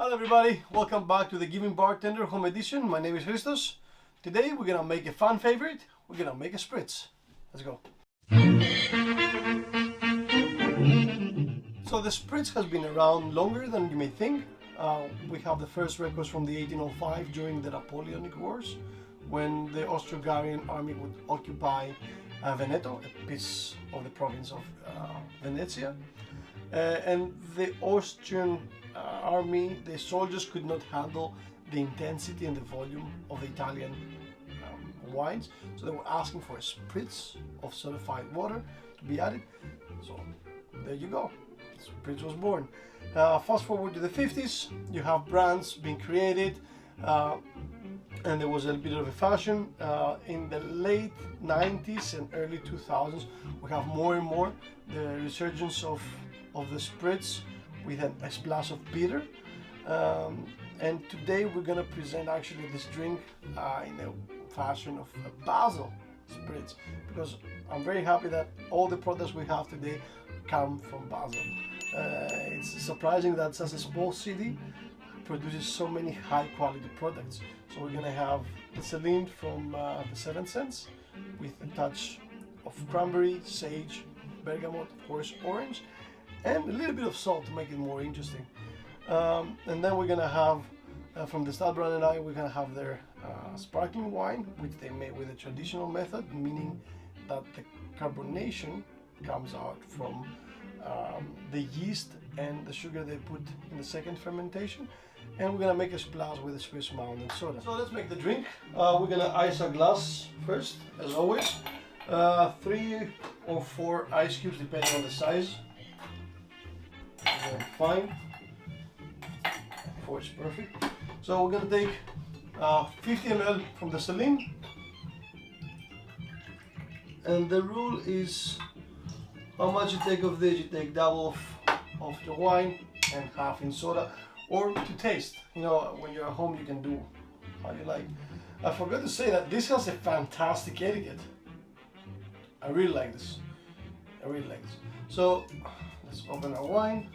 Hello everybody, welcome back to the Giving Bartender Home Edition. My name is Christos. Today we're gonna make a fan favorite. We're gonna make a spritz. Let's go. So the spritz has been around longer than you may think. We have the first records from the 1805 during the Napoleonic Wars, when the Austro-Hungarian army would occupy Veneto, a piece of the province of Venetia. And the Austrian army, the soldiers could not handle the intensity and the volume of the Italian wines, so they were asking for a spritz of certified water to be added. So there you go, spritz was born. Fast forward to the 50s, you have brands being created, and there was a bit of a fashion. In the late 90s and early 2000s, we have more and more the resurgence of the spritz with a splash of bitter. And today we're gonna present actually this drink in a fashion of a Basel spritz, because I'm very happy that all the products we have today come from Basel. It's surprising that such a small city produces so many high quality products. So we're gonna have the Saline from the 7 cents with a touch of cranberry, sage, bergamot, of course orange, and a little bit of salt to make it more interesting. And then we're gonna have from the Stadtbrennerei, we're gonna have their sparkling wine, which they made with a traditional method, meaning that the carbonation comes out from the yeast and the sugar they put in the second fermentation. And we're gonna make a splash with a Swiss Mountain soda. So let's make the drink. We're gonna ice a glass first, as always. 3 or 4 ice cubes, depending on the size. Fine. 4 is perfect. So we're gonna take 50 ml from the Saline, and the rule is how much you take of this, you take double of the wine and half in soda, or to taste. You know, when you're at home you can do how you like. I forgot to say that this has a fantastic etiquette. I really like this. I really like this. So let's open our wine.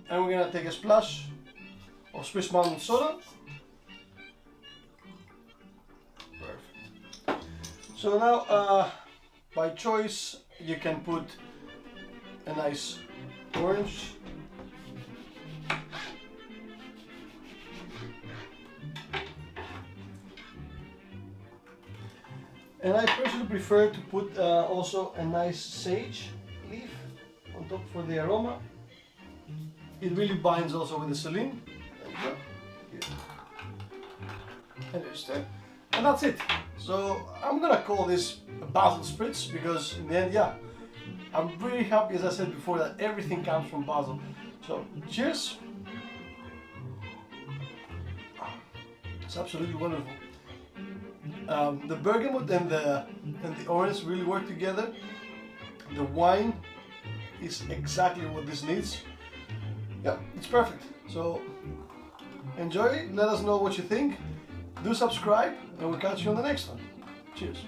And we're gonna take a splash of Swiss Mountain soda. Perfect. So now, by choice, you can put a nice orange. And I personally prefer to put also a nice sage leaf on top for the aroma. It really binds also with the Saline. There you go. Here. And there's that. And that's it. So I'm gonna call this a Basel spritz, because in the end, yeah, I'm really happy, as I said before, that everything comes from Basel. So cheers. It's absolutely wonderful. The bergamot and the orange really work together. The wine is exactly what this needs. Yeah, it's perfect. So enjoy it, let us know what you think. Do subscribe, and we'll catch you on the next one. Cheers.